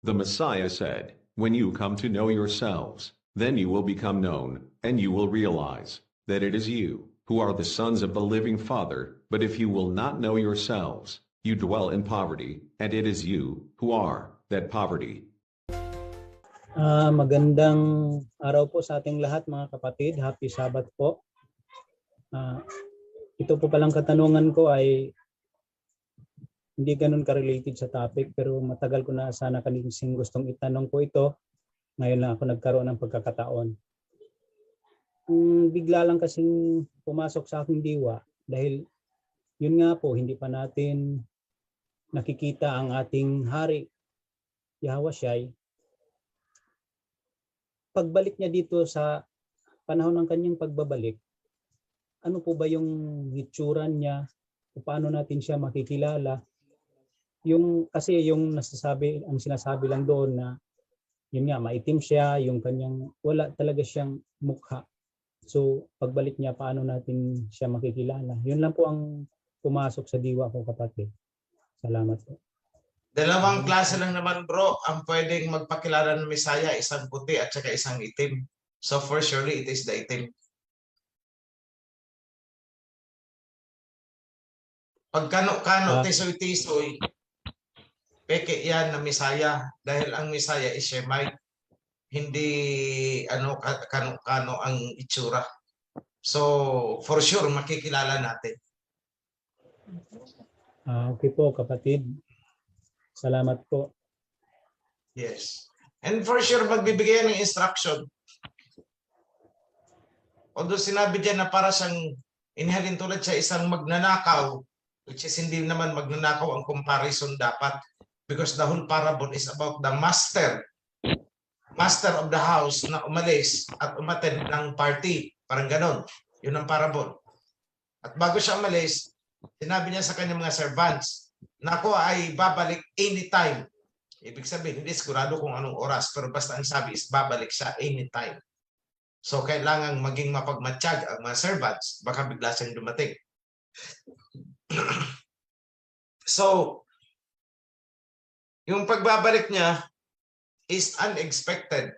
The Messiah said, "When you come to know yourselves, then you will become known, and you will realize that it is you who are the sons of the living Father. But if you will not know yourselves, you dwell in poverty, and it is you who are that poverty." Magandang araw po sa ating lahat mga kapatid. Happy Sabbath po. Ito po palang katanungan ko ay hindi ganun ka-related sa topic, pero matagal ko na sana kanising gustong itanong po ito. Ngayon lang ako nagkaroon ng pagkakataon. Bigla lang kasing pumasok sa aking diwa dahil yun nga po, hindi pa natin nakikita ang ating hari, Yahweh Shai. Pagbalik niya dito sa panahon ng kanyang pagbabalik, ano po ba yung hitsuran niya? Paano natin siya makikilala? Kasi yung ang sinasabi lang doon na yun nga, maitim siya, yung kanyang wala talaga siyang mukha. So pagbalik niya, paano natin siya makikilala? Yun lang po ang pumasok sa diwa ko, kapatid. Salamat po. Dalawang klase lang naman, bro, ang pwedeng magpakilala ng Messiah, isang puti at saka isang itim. So for surely it is the itim. Pag kano-kano, tisoy-tisoy, peke yan na Messiah dahil ang Messiah is Shemite. Hindi kano-kano ang itsura. So for sure makikilala natin. Okay po, kapatid. Salamat po. Yes. And for sure magbibigay ng instruction. Although sinabi diyan na para siyang inihalin tulad sa isang magnanakaw, which is hindi naman magnanakaw ang comparison dapat, because the whole parable is about the master of the house na umalis at umattend ng party. Parang ganon. Yun ang parable. At bago siya umalis, sinabi niya sa kanyang mga servants na ako ay babalik anytime. Ibig sabihin, hindi sigurado kung anong oras, pero basta ang sabi is babalik siya anytime. So kailangan maging mapagmatsyag ang mga servants, baka bigla siyang dumating. So, yung pagbabalik niya is unexpected.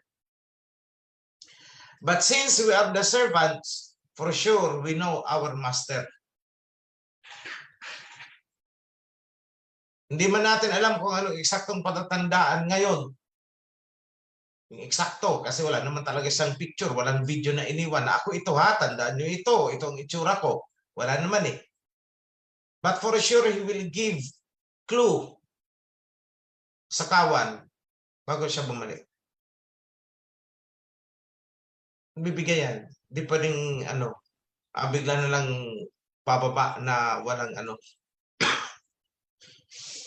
But since we are the servants, for sure we know our master. Hindi man natin alam kung ano eksaktong patatandaan ngayon. Yung eksakto, kasi wala naman talaga isang picture, walang video na iniwan. Ako ito ha, tandaan nyo ito ang itsura ko. Wala naman eh. But for sure, he will give clue sa kawan bago siya bumalik. Bibigay yan. Di pwedeng bigla na lang pababa na walang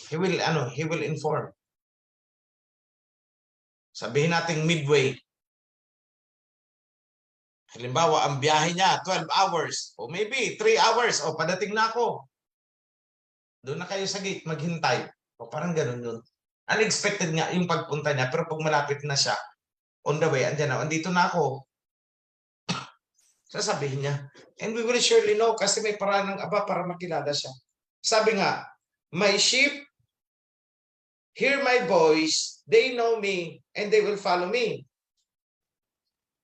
He will inform. Sabihin natin midway. Halimbawa, ang biyahe niya 12 hours o maybe 3 hours o padating na ako. Doon na kayo sa gate maghintay. O parang ganun yun. Unexpected nga yung pagpunta niya, pero pag malapit na siya, on the way, andito na ako. Sasabihin niya. And we will surely know kasi may paraan ng Aba para makilala siya. Sabi nga, my sheep hear my voice, they know me, and they will follow me.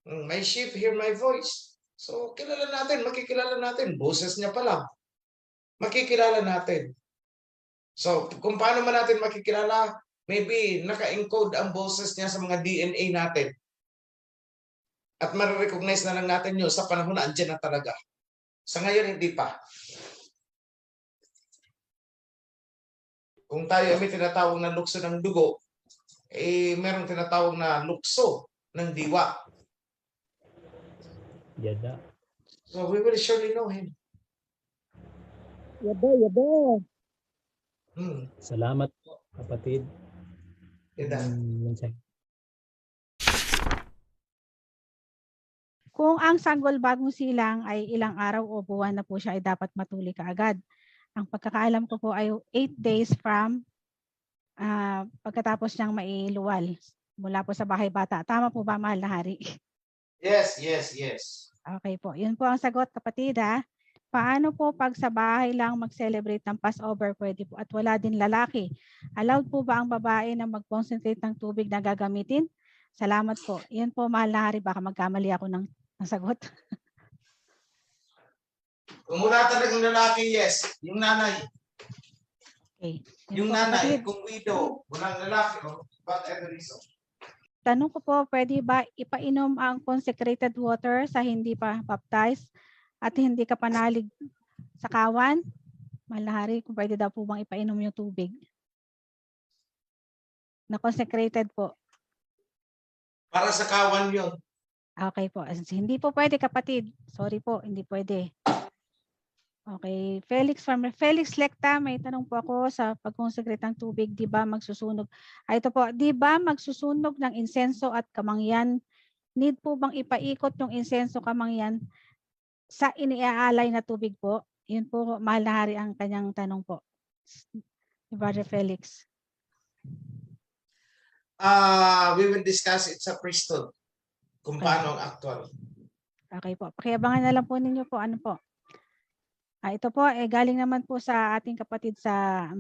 My sheep hear my voice. So, kilala natin, makikilala natin. Boses niya pa lang. Makikilala natin. So, kung paano man natin makikilala, maybe naka-encode ang boses niya sa mga DNA natin. At ma-recognize na lang natin yun sa panahon na andyan na talaga. Sa ngayon, hindi pa. Kung tayo may tinatawag na lukso ng dugo, merong tinatawag na lukso ng diwa. Yada. So we will surely know him. Yaba. Salamat po, kapatid. Kung ang sanggol bagong silang ay ilang araw o buwan na po siya ay dapat matuli kaagad. Ang pagkakaalam ko po ay 8 days from pagkatapos niyang mailuwal mula po sa bahay bata. Tama po ba, mahal na hari? Yes. Okay po. Yun po ang sagot, kapatid ha. Paano po pag sa bahay lang mag-celebrate ng Passover, pwede po, at wala din lalaki? Allowed po ba ang babae na mag-concentrate ng tubig na gagamitin? Salamat po. Yan po, mahal na hari, baka magkamali ako ng sagot. Kung wala talagang lalaki, yes. Yung nanay. Okay. Yung Po, nanay, kapatid. kung widow, walang lalaki, or whatever reason. Tanong ko po, pwede ba ipainom ang consecrated water sa hindi pa baptized at hindi ka panalig sa kawan? Mahal na hari, kung pwede daw po bang ipainom yung tubig na consecrated po. Para sa kawan yun. Okay po. Hindi po pwede, kapatid. Sorry po, hindi pwede. Okay. Felix Lecta, may tanong po ako sa pag-consecrate ng tubig. Di ba magsusunog? Ito po, di ba magsusunog ng insenso at kamangyan? Need po bang ipaikot yung insenso kamangyan sa iniaalay na tubig po? Yun po, mahal na hari, ang kanyang tanong po. Brother Felix. We will discuss it sa priesthood. Kung Okay. paano ang actual. Okay po. Pakiabangan na lang po ninyo po. Ano po? Ito po, galing naman po sa ating kapatid sa,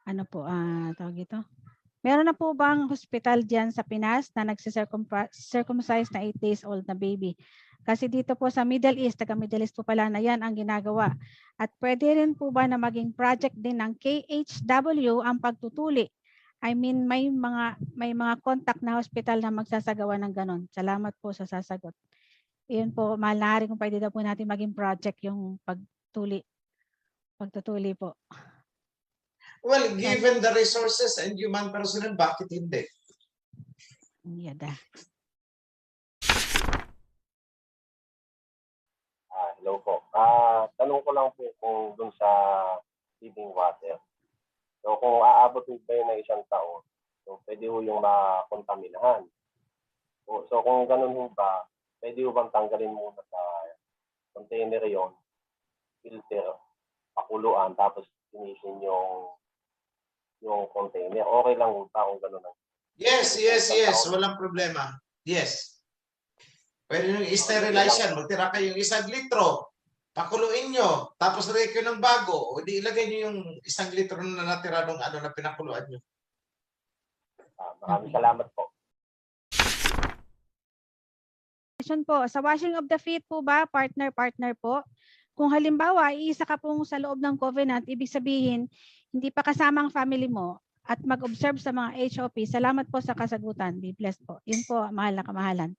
ano po, tawag ito? Meron na po bang hospital dyan sa Pinas na nagsi-circumcise na 8 days old na baby? Kasi dito po sa Middle East, taga Middle East po pala na yan ang ginagawa. At pwede rin po ba na maging project din ng KHW ang pagtutuli? I mean, may mga contact na hospital na magsasagawa ng ganon. Salamat po sa sasagot. Iyon po, mahal na hari, kung pwede daw po natin maging project yung pagtutuli po. Well, given the resources and human personnel, bakit hindi? Yada. Hello po. Tanong ko lang po kung dun sa living water. So kung aabot ba yun ng isang taon, so pwede ho yung makontaminahan. So kung ganun ho ba, pwede ho bang tanggalin muna sa container yon, filter, pakuluan, tapos finisin yung container. Okay lang ho ba kung ganun? Yes. Walang problema. Yes. Pwede nyo i-sterilize yan. Magtira kayo yung 1 litro. Pakuluin nyo. Tapos reko ng bago. O di ilagay nyo yung 1 litro na natira ng ano na pinakuluan nyo. Maraming salamat po. Question po, sa washing of the feet po ba, partner po? Kung halimbawa, iisa ka pong sa loob ng covenant, ibig sabihin, hindi pa kasama ang family mo at mag-observe sa mga HOP. Salamat po sa kasagutan. Be blessed po. Yun po, mahal na kamahalan.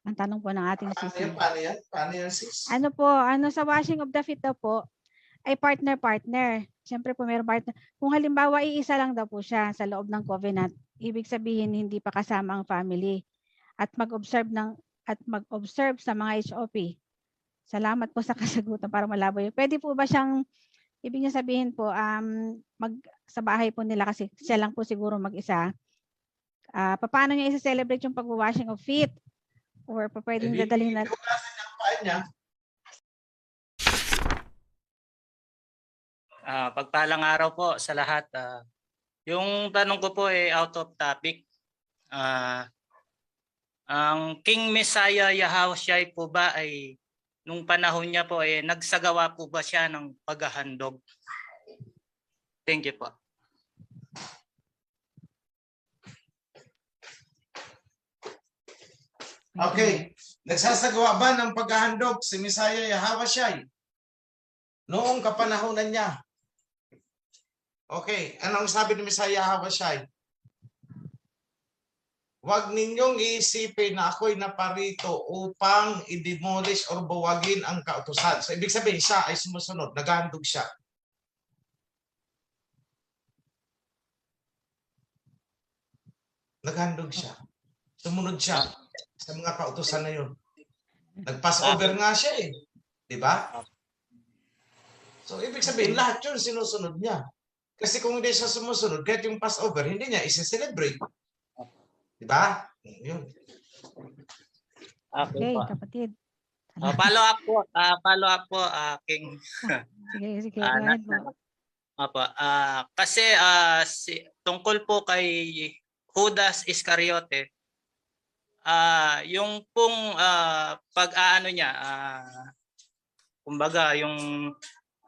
Ang tanong po ng ating sisi. Paano yan, sis? Ano po, sa washing of the feet daw po, ay partner. Siyempre po mayroong partner. Kung halimbawa, iisa lang daw po siya sa loob ng covenant, ibig sabihin, hindi pa kasama ang family at mag-observe sa mga HOP. Salamat po sa kasagutan para malabo yun. Pwede po ba siyang, ibig niya sabihin po, sa bahay po nila kasi siya lang po siguro mag-isa. Paano niya isa-celebrate yung pag-washing of feet? Or pwedeng dadalhin na... Pagpalang araw po sa lahat. Yung tanong ko po ay out of topic. Ang King Messiah Yahushua po ba ay nung panahon niya po ay nagsagawa po ba siya ng paghahandog? Thank you po. Okay. Nagsasagawa ba ng paghahandog si Messiah Yahushua noong kapanahonan niya? Okay. Anong sabi ni Messiah Yahushua? Huwag ninyong iisipin na ako'y naparito upang i-demolish or buwagin ang kautusan. So, ibig sabihin, siya ay sumusunod. Naghahandog siya. Naghahandog siya. Sumunod siya sa mga kautusan na yun. Nag-pass over nga siya eh. Di ba? So, ibig sabihin, lahat yun sinusunod niya. Kasi kung hindi siya sumusunod, kahit yung pass over, hindi niya isi-celebrate. Diba? Yun. Okay, kapatid. Follow up po, King. Sige, go ahead po. Kasi tungkol po kay Judas Iscariote, yung pong pag-aano niya, Kumbaga, yung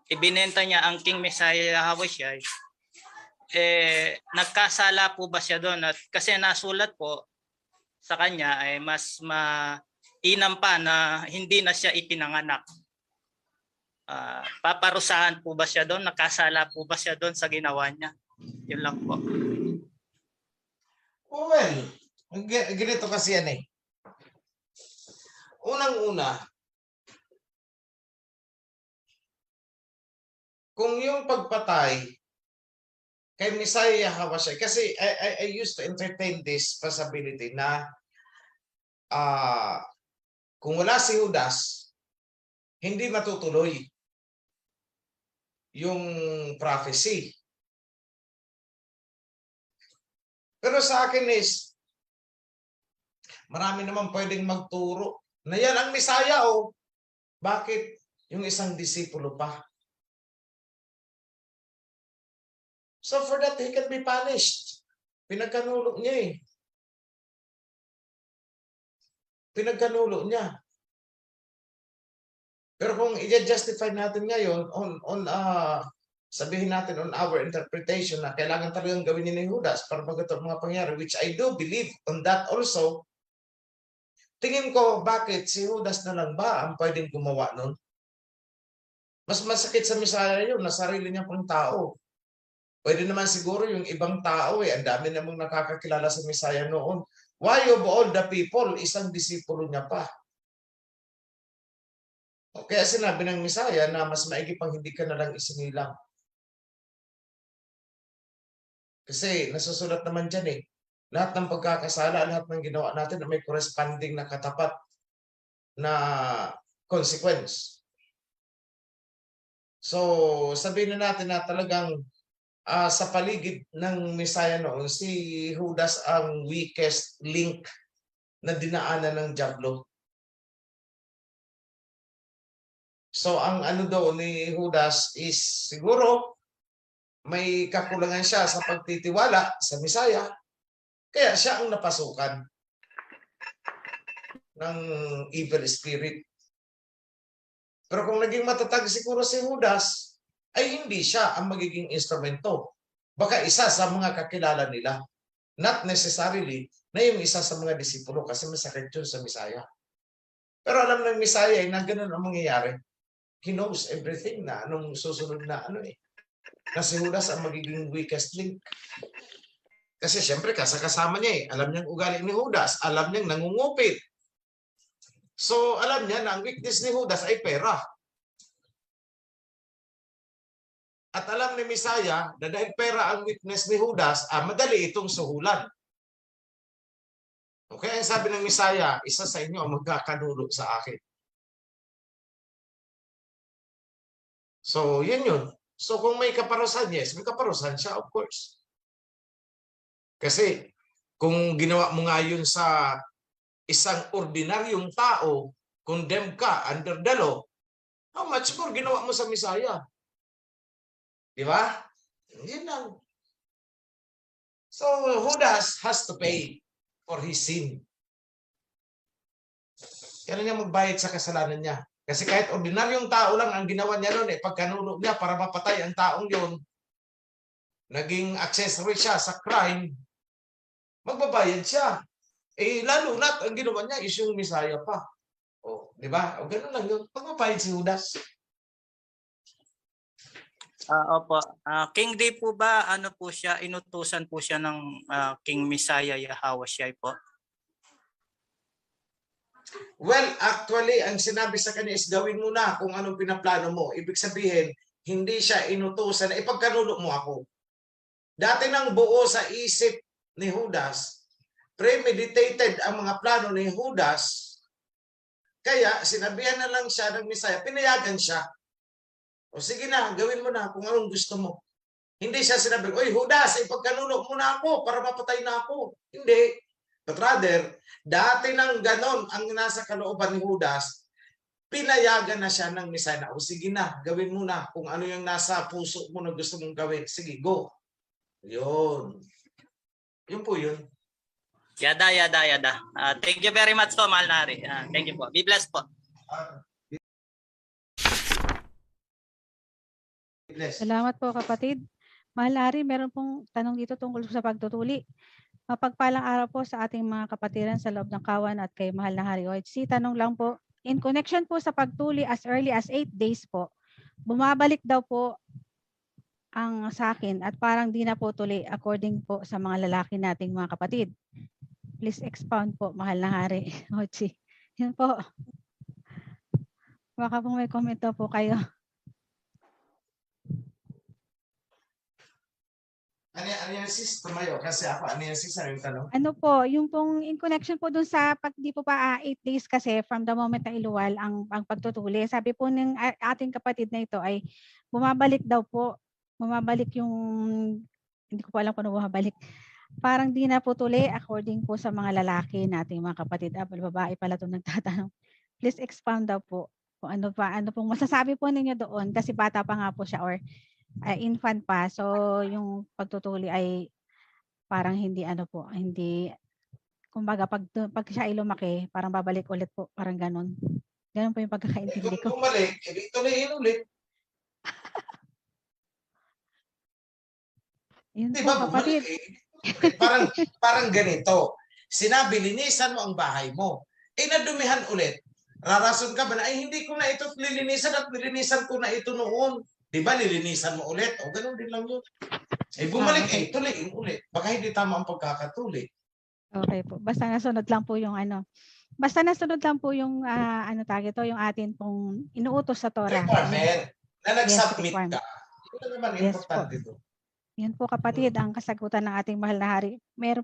ibinenta niya ang King Messiah Yahawashi, nagkasala po ba siya doon? At kasi nasulat po sa kanya ay mas mainam pa na hindi na siya ipinanganak. Paparusahan po ba siya doon? Nakasala po ba siya doon sa ginawa niya? Yun lang po. Well, ganito kasi yan eh. Unang-una, kung yung pagpatay kay Messiah Yahawashi, kasi I used to entertain this possibility na kung wala si Judas, hindi matutuloy yung prophecy. Pero sa akin is, marami naman pwedeng magturo na yan ang Messiah o bakit yung isang disipulo pa? So for that, he can be punished. Pinagkanulo niya eh. Pinagkanulo niya. Pero kung i-justify natin ngayon sabihin natin on our interpretation na kailangan talagang gawin ni Judas para magawa mga pangyari, which I do believe on that also, tingin ko bakit si Judas na lang ba ang pwedeng gumawa nun? Mas masakit sa Messiah yun na sarili niya pang tao. Pwede naman siguro yung ibang tao ang dami namang nakakakilala sa Messiah noon. Why of all the people, isang disipulo niya pa? O kaya sinabi ng Messiah na mas maigi pang hindi ka na lang isinilang. Kasi nasusulat naman dyan eh. Lahat ng pagkakasala, lahat ng ginawa natin may corresponding na katapat na consequence. So sabihin na natin na talagang sa paligid ng Messiah noon, si Judas ang weakest link na dinaanan ng dyablo. So ang ano daw ni Judas is siguro may kakulangan siya sa pagtitiwala sa Messiah, kaya siya ang napasukan ng evil spirit. Pero kung naging matatag siguro si Judas, ay hindi siya ang magiging instrumento. Baka isa sa mga kakilala nila. Not necessarily na yung isa sa mga disipulo kasi masakit yun sa Messiah. Pero alam ng Messiah na ganun ang mangyayari. He knows everything na anong susunod na na si Judas ang magiging weakest link. Kasi siyempre kasama niya alam niyang ugali ni Judas, alam niyang nangungupit. So alam niya na ang weakness ni Judas ay pera. At alam ni Messiah na dahil pera ang weakness ni Judas, madali itong suhulan. Okay, sabi ng Messiah, isa sa inyo ang magkakanulo sa akin. So, yun. So, kung may kaparusahan, yes, may kaparusahan siya, of course. Kasi, kung ginawa mo nga yun sa isang ordinaryong tao, condemned ka under the law, how much more ginawa mo sa Messiah? Di ba? Yun lang. So, Judas has to pay for his sin. Kaya niya magbayad sa kasalanan niya. Kasi kahit ordinaryong tao lang ang ginawa niya noon, pagkanulo niya para mapatay ang taong yun, naging accessory siya sa crime, magbabayad siya. Lalo na't ang ginawa niya is yung Messiah pa. O, di ba? O, ganun lang yun. Magbabayad si Judas. Opo. King Day po ba, ano po siya, inutusan po siya ng King Messiah Yahawashi po? Well, actually, ang sinabi sa kanya is gawin mo na kung anong pinaplano mo. Ibig sabihin, hindi siya inutusan na ipagkanulo mo ako. Dati nang buo sa isip ni Judas, premeditated ang mga plano ni Judas, kaya sinabihan na lang siya ng Messiah, pinayagan siya. O sige na, gawin mo na kung anong gusto mo. Hindi siya sinabi, oy Judas, ipagkanulo mo na ako para mapatay na ako. Hindi. But rather, dati nang ganon ang nasa kalooban ni Judas, pinayagan na siya ng Messiah na, o sige na, gawin mo na kung ano yung nasa puso mo na gusto mong gawin. Sige, go. Yun. Yun po yun. Yada. Thank you very much po, Mahal na Hari. Thank you po. Be blessed po. Bless. Salamat po kapatid. Mahal na Hari, meron pong tanong dito tungkol sa pagtutuli. Mapagpalang araw po sa ating mga kapatiran sa loob ng kawan at kay Mahal na Hari OHC. Tanong lang po, in connection po sa pagtuli as early as 8 days po, bumabalik daw po ang sa akin at parang di na po tuli according po sa mga lalaki nating mga kapatid. Please expound po, Mahal na Hari OHC. Yun po. Baka po may comment daw po kayo. Ano yan sis? Tumayo. Kasi ako, ano yan sis? Ano yung tanong? Ano po, yung pong in connection po dun sa pag di po pa 8 days kasi from the moment na iluwal ang pagtutuli. Sabi po ng ating kapatid na ito ay bumabalik daw po. Bumabalik yung, hindi ko po alam kung ano bumabalik. Parang di na po tuli according po sa mga lalaki nating mga kapatid. Babae pala itong nagtatanong. Please expound daw po kung ano pong masasabi po ninyo doon kasi bata pa nga po siya or infant pa. So yung pagtutuli ay parang hindi hindi kumbaga pag siya ay lumaki, parang babalik ulit po, parang ganun. Ganun po yung pagkakaintindi ko. Kung bumalik, tuloyin ulit. Yun Di po ba kapatid. bumalik parang ganito. Sinabi, linisan mo ang bahay mo. Nadumihan ulit. Rarason ka ba na, hindi ko na ito lilinisan at nilinisan ko na ito noon. Di ba, lilinisan mo ulit? O, ganun din lang yun. Bumalik, tuloyin ulit. Baka hindi tama ang pagkakatuli. Okay po. Basta nasunod lang po yung Basta nasunod lang po yung yung atin pong inuutos sa Torah. Requirement. Na nag-submit requirement. ka. Ito naman Yes importante ito. Yun po kapatid, ang kasagutan ng ating Mahal na Hari. Meron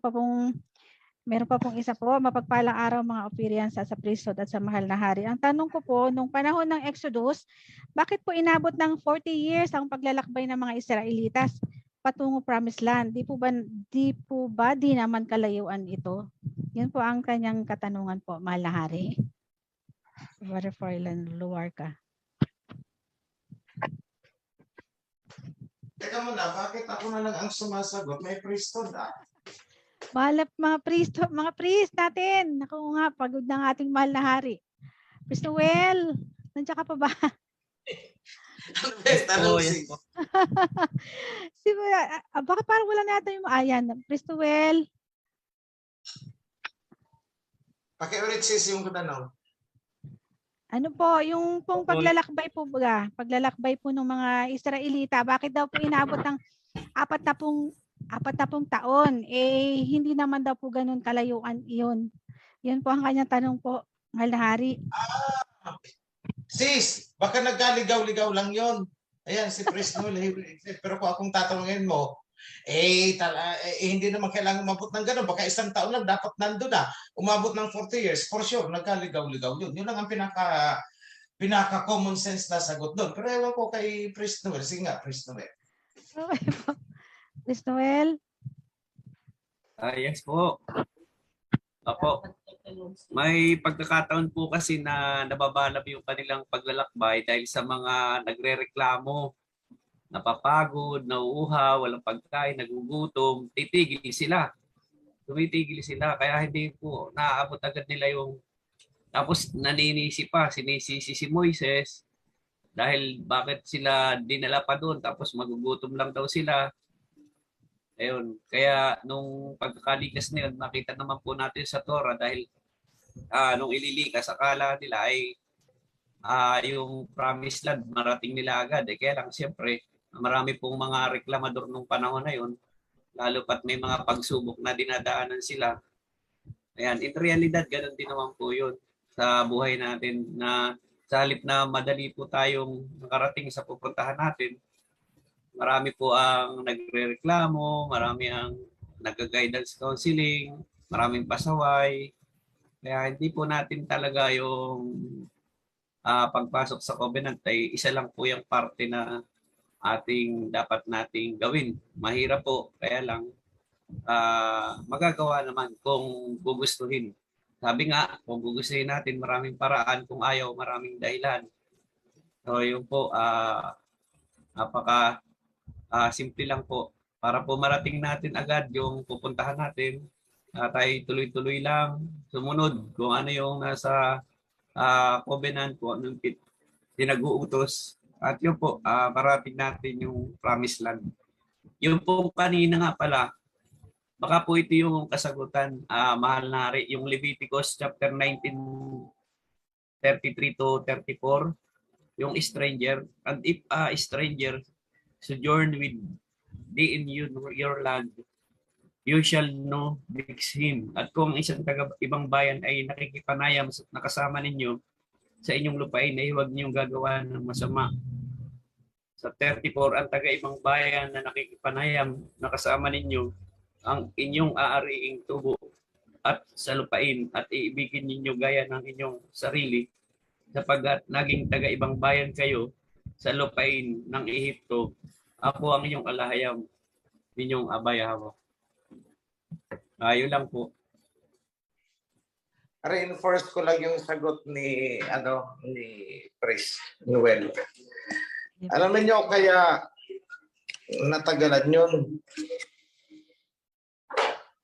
pa pong isa po, mapagpalang araw mga operians sa priesthood at sa Mahal na Hari. Ang tanong ko po, nung panahon ng Exodus, bakit po inabot ng 40 years ang paglalakbay ng mga Israelitas patungo Promised Land? Di po ba di naman kalayuan ito? Yun po ang kanyang katanungan po, Mahal na Hari. Brother Froilan Luarca. Teka muna, bakit ako na lang ang sumasagot? May priesthood Mahal mga priest natin. Naku nga, pagod ng ating Mahal na Hari. Priest Noel, nandiyan ka pa ba? Tanong sis. Baka parang wala natin yung ayan. Priest Noel. Pakiulit sis yung tanong. Ano po, yung pong paglalakbay po ng mga Israelita, bakit daw po inabot ng 40 taon? Hindi naman daw po ganun kalayuan iyon. Yun po ang kanyang tanong po, Mahal na Hari. Sis, baka nagkaligaw-ligaw lang yon. Ayan, si Priest Noel. Pero kung akong tatanungin mo, hindi naman kailangan umabot ng gano'n. Baka isang taon lang dapat nandun na. Umabot ng 40 years, for sure, nagkaligaw-ligaw yun. Yun lang ang pinaka-common sense na sagot doon. Pero ewan ko kay Priest Noel. Sige nga, Priest Noel. Okay po. Priest Noel. Yes po. Opo. May pagkakataon po kasi na nababalab yung kanilang paglalakbay dahil sa mga nagrereklamo, napapagod, nauuhaw, walang pagkain, nagugutom, tumitigil sila. Kaya hindi po naaabot agad nila yung tapos naninisi pa, sinisisi si Moises dahil bakit sila dinala pa doon tapos magugutom lang daw sila. Ayun, kaya nung pagkakalikas nila, nakita naman po natin sa Torah dahil nung ililikas, akala nila ay yung promised land, marating nila agad. Kaya lang, siyempre, marami pong mga reklamador nung panahon na yun, lalo pat may mga pagsubok na dinadaanan sila. Ayan, in realidad, ganun din naman po yun sa buhay natin na sa halip na madali po tayong nakarating sa pupuntahan natin, marami po ang nagrereklamo, marami ang nag-guidance counseling, maraming pasaway. Kaya hindi po natin talaga yung pagpasok sa covenant ay isa lang po yung parte na dapat nating gawin. Mahirap po, kaya lang magagawa naman kung gugustuhin. Sabi nga, kung gugustuhin natin, maraming paraan. Kung ayaw, maraming dahilan. So yun po, napaka simple lang po. Para po marating natin agad yung pupuntahan natin, tayo tuloy-tuloy lang, sumunod kung ano yung nasa covenant, kung anong pinag-uutos. At yun po, marating natin yung promised land. Yung po kanina nga pala, baka po ito yung kasagutan, mahal na hari, yung Leviticus chapter 19:33 to 34, yung stranger, and if a stranger sojourn with thee in your land, you shall know him. At kung isang ibang bayan ay nakikipanayam na kasama ninyo sa inyong lupain, ay huwag niyong gagawa ng masama. Sa 34, ang taga-ibang bayan na nakikipanayam na kasama ninyo, ang inyong aariing tubo at sa lupain at iibigin ninyo gaya ng inyong sarili, sapagkat naging taga-ibang bayan kayo sa lupain ng Ehipto, ako ang inyong alahayam, ninyong abayahawa. Yun lang po. Reinforce ko lang yung sagot ni Pres Noel. Alam niyo kaya natagalan yun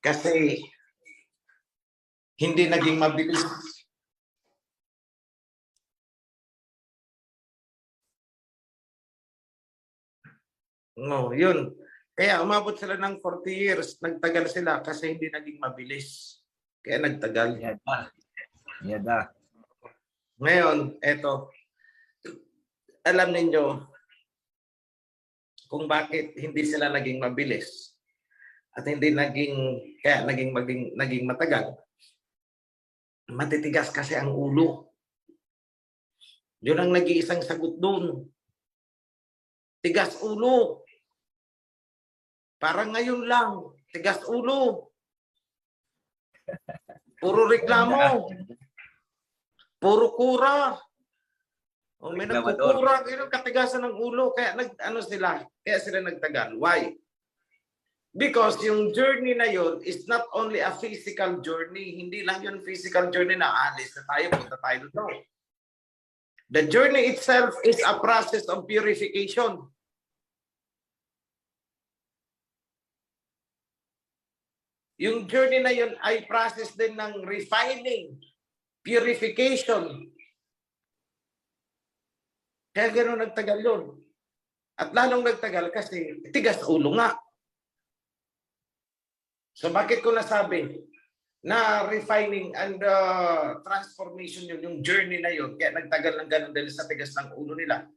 kasi hindi naging mabilis. No, yun. Kaya umabot sila ng 40 years, nagtagal sila kasi hindi naging mabilis. Kaya nagtagal. Yada. Ngayon, eto. Alam ninyo kung bakit hindi sila naging mabilis at hindi naging matagal. Matitigas kasi ang ulo. Yun ang nag-iisang sagot doon. Tigas ulo. Parang ngayon lang, tigas ulo. Puro reklamo. Puro kura. O may nagkukura, yung katigasan ng ulo. Kaya kaya sila nagtagal. Why? Because yung journey na yun is not only a physical journey. Hindi lang yun physical journey na alis na tayo, punta tayo doon. The journey itself is a process of purification. Yung journey na yun ay process din ng refining, purification. Kaya gano'n nagtagal yun. At lalong nagtagal kasi tigas ulo nga. So bakit ko nasabi na refining and transformation yun, yung journey na yun, kaya nagtagal ng gano'n dahil sa tigas ng ulo nila.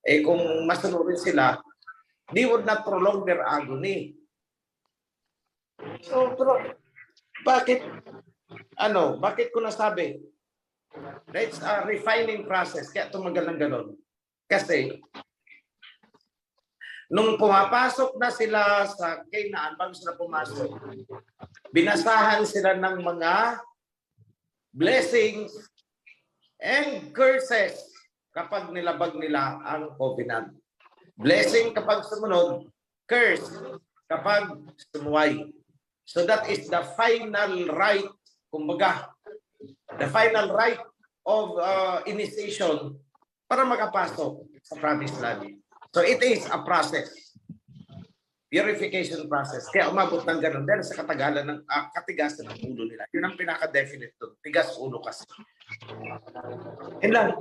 Eh kung masunurin sila, they would not prolong their agony. So, bakit ko nasabi? That's a refining process. Kaya tumagal ng ganon. Kasi, nung pumapasok na sila sa Canaan, bago sila pumasok, binasahan sila ng mga blessings and curses kapag nilabag nila ang covenant. Blessing kapag sumunod, curse kapag sumuway. So that is the final right, kumbaga, the final right of initiation para makapasok sa promised land. So it is a process, purification process. Kaya umabot ng ganun dahil sa katagalan ng katigasan ng ulo nila. Yun ang pinaka-definite doon. Tigas ulo kasi. Yun lang.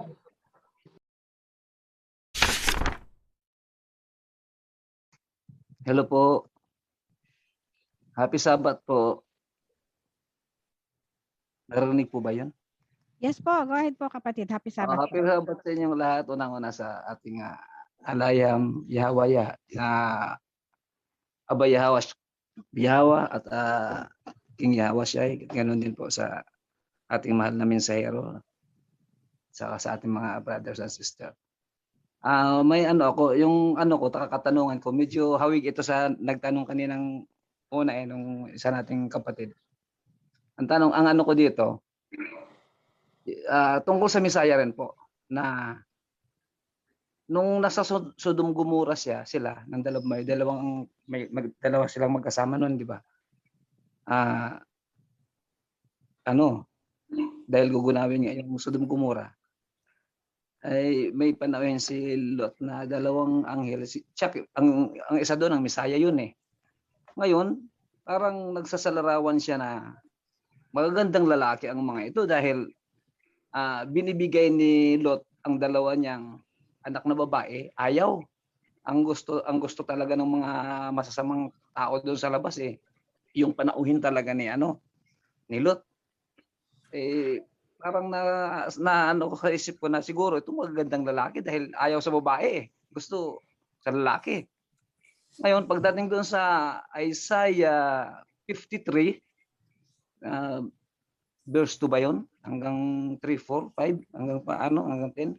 Hello po. Happy Sabbath po. Narinig po ba yun? Yes po, go ahead po kapatid. Happy Sabbath. Happy Sabbath sa inyong lahat. Unang-una sa ating alayam Yahweh, Aba Yahweh at King Yahweh. Ganun din po sa ating mahal na mensahero, sa ating mga brothers and sisters. May katanungan ko, medyo hawig ito sa nagtanong kaninang una nung isa nating kapatid. Ang ano ko dito, tungkol sa Misaya rin po, na nung nasa Sodom Gomora sila ng dalawa silang magkasama noon, di ba? Dahil gugunawin niya yung Sodom Gomora, ay may panawin si Lot na dalawang anghel. Ang isa doon, ang Misaya yun eh. Ngayon, parang nagsasalarawan siya na magagandang lalaki ang mga ito dahil binibigay ni Lot ang dalawa niyang anak na babae, ayaw. Ang gusto talaga ng mga masasamang tao doon sa labas yung panauhin talaga ni Lot. Parang na ano ko sa isip ko na siguro itong magagandang lalaki dahil ayaw sa babae, gusto sa lalaki. Ngayon pagdating doon sa Isaiah 53 verse 2 ba 'yon? Hanggang 3, 4, 5 hanggang 10.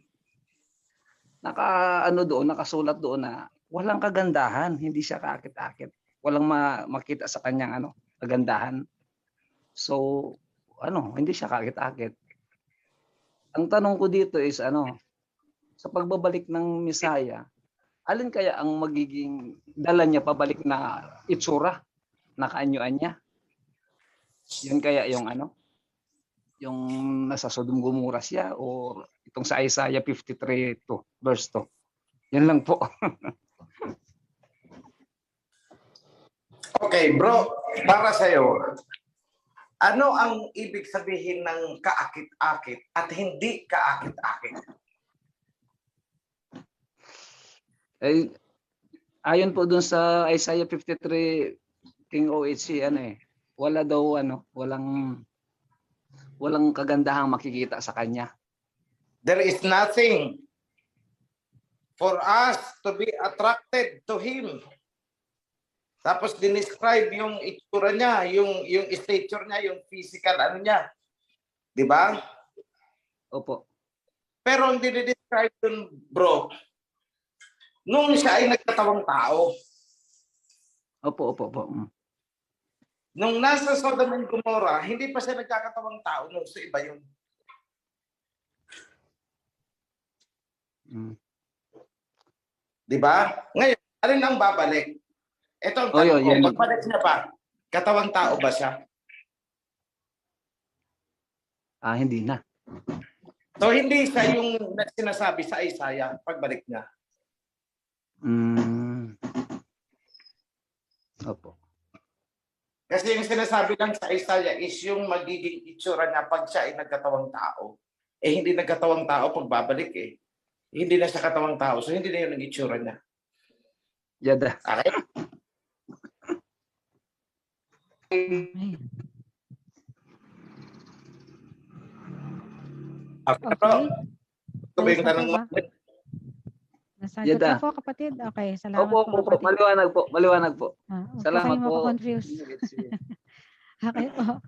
Nakasulat doon na walang kagandahan, hindi siya kaakit-akit. Walang makita sa kanyang kagandahan. So, hindi siya kaakit-akit. Ang tanong ko dito is sa pagbabalik ng Messiah, alin kaya ang magiging dala niya pabalik na itsura, na kaanyo-anya? Yun kaya yung nasa Sodom Gomorrah siya o itong sa Isaiah 53 verse 2. Yan lang po. Okay, bro, para sa'yo, ano ang ibig sabihin ng kaakit-akit at hindi kaakit-akit? Ayon po dun sa Isaiah 53, King OHC, wala daw, walang kagandahang makikita sa kanya. There is nothing for us to be attracted to him. Tapos dinescribe yung itsura niya, yung stature niya, yung physical niya. 'Di ba? Opo. Pero ang dinidescribe dun, bro, nung siya ay nagkatawang tao. Opo. Nung nasa Sodom and Gomorrah, hindi pa siya nagkakatawang tao, nung sa iba yun. Di ba? Ngayon, alin ang babalik? Ito ang tanong ko, pagbalik niya pa, katawang tao ba siya? Hindi na. So hindi siya yung sinasabi sa Isaiah pagbalik niya. Opo. Kasi yung sinasabi lang sa Isaiah is yung magiging itsura niya pag siya ay nagkatawang tao. Hindi nagkatawang tao pag babalik Hindi na siya katawang tao. So hindi na yun ang itsura niya. Yada. Okay? Okay. Ito ba yung tanong mo? Nasagot na po, kapatid. Okay, salamat Opo, po, kapatid. maliwanag po. Huwag Salamat po. po. Confuse. Okay po.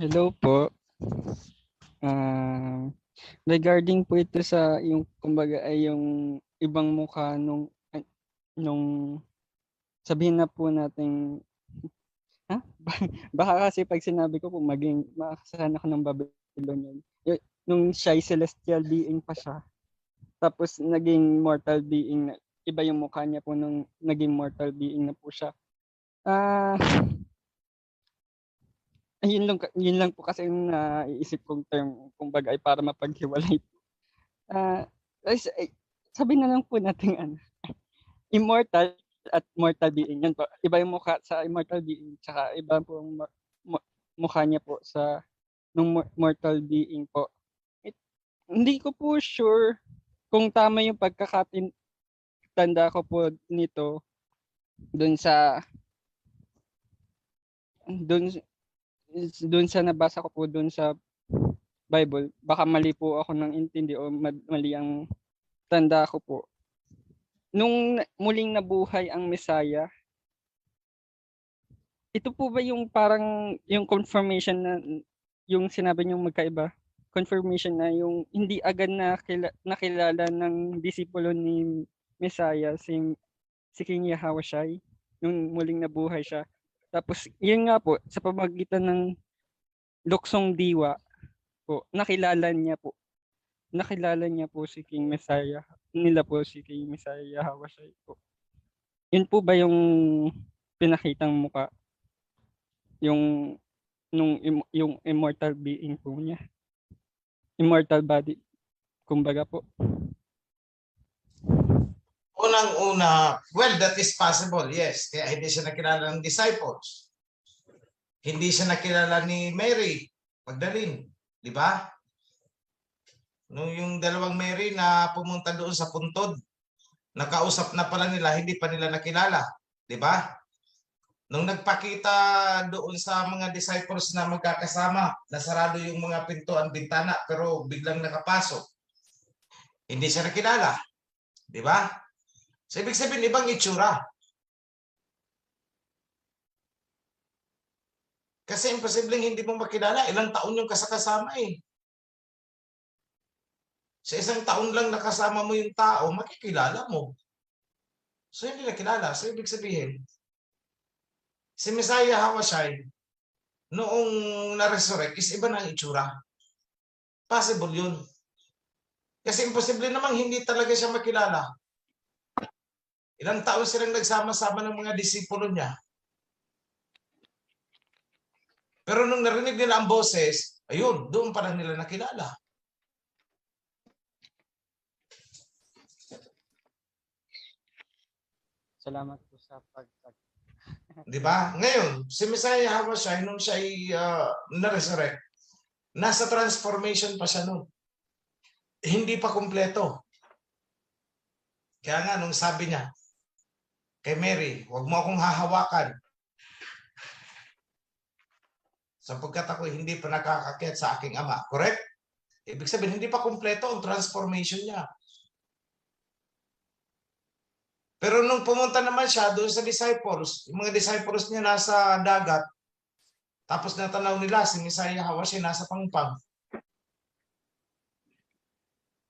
Hello po. Regarding po ito sa yung kumbaga ay yung ibang mukha nung sabihin na po natin baka kasi pag sinabi ko po maging makakasahan ako ng Babylonian. Nung siya ay celestial being pa siya. Tapos naging mortal being na iba yung mukha niya po nung naging mortal being na po siya. Yun lang po kasi yung naiisip kong term kumbaga ay para mapaghiwalay. Sabihin na lang po natin immortal at mortal being. Yan po. Iba yung mukha sa immortal being tsaka iba po ang mukha niya po sa nung mortal being po. Hindi ko po sure kung tama yung pagkakatanda ko po nito doon sa nabasa ko po doon sa Bible. Baka mali po ako ng intindi o mali ang tanda ko po. Nung muling nabuhay ang Messiah, ito po ba yung parang yung confirmation na yung sinabi niyong magkaiba? Confirmation na yung hindi agad nakilala ng disipulo ni Messiah si King Yahushua nung muling nabuhay siya. Tapos yun nga po sa pamamagitan ng luksong diwa po nakilala niya po si King Messiah. Nila po si King Messiah Yahushua po. Yun po ba yung pinakitang muka? Yung immortal being po niya. Immortal body. Kumbaga po. Unang-una, well, that is possible, yes. Kaya hindi siya nakilala ng disciples. Hindi siya nakilala ni Mary Magdalene, di ba? Nung yung dalawang Mary na pumunta doon sa puntod, nakausap na pala nila, hindi pa nila nakilala, di ba? Nung nagpakita doon sa mga disciples na magkakasama, nasarado yung mga pintuan, bintana, pero biglang nakapasok. Hindi siya nakilala, di ba? So, ibig sabihin, ibang itsura. Kasi imposibleng hindi mo makilala, ilang taon yung kasakasama eh. Sa isang taon lang nakasama mo yung tao, makikilala mo. So, hindi na kilala. So, ibig sabihin, si Messiah Hawashai, noong na-resurrect, is iba na ang itsura. Possible yun. Kasi imposible namang hindi talaga siya makilala. Ilang taon silang nagsama-sama ng mga disipulo niya. Pero nung narinig nila ang boses, ayun, doon pa lang nila nakilala. Salamat po sa pagtag. Di ba? Ngayon, si Messiah Hawashai, nung siya ay na-resurrect, nasa transformation pa siya nun. Hindi pa kumpleto. Kaya nga, nung sabi niya, kay Mary, huwag mo akong hahawakan. Sapagkat ako hindi pa nakakakyat sa aking ama. Correct? Ibig sabihin, hindi pa kumpleto ang transformation niya. Pero nung pumunta naman siya doon sa disciples, yung mga disciples niya nasa dagat, tapos natanaw nila si Messiah Hawashai nasa pangpang.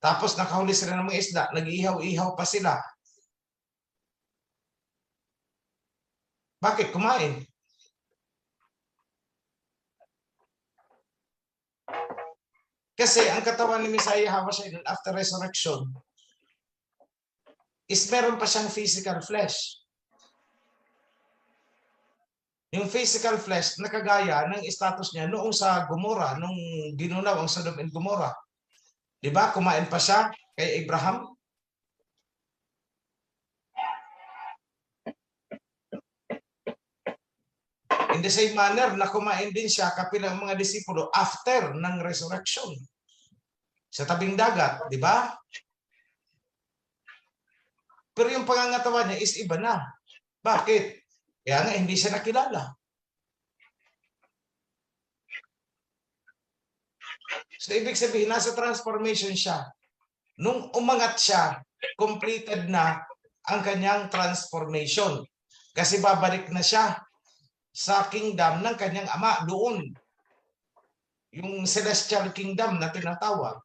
Tapos nakahuli sila ng mga isda, nag-ihaw-ihaw pa sila. Bakit? Kumain. Kasi ang katawan ni Messiah Hawashai after resurrection is meron pa siyang physical flesh. Yung physical flesh nakagaya ng status niya noong sa Gomorrah, nung ginunaw ang Sodom and Gomorrah. Di ba? Kumain pa siya kay Abraham. In the same manner, na kumain din siya kapilang mga disipulo after ng resurrection. Sa tabing dagat, di ba? Pero yung pangangatawan niya is iba na. Bakit? Kaya nga hindi siya nakilala. So ibig sabihin, nasa transformation siya. Nung umangat siya, completed na ang kanyang transformation. Kasi babalik na siya sa kingdom ng kanyang ama doon. Yung celestial kingdom na tinatawag.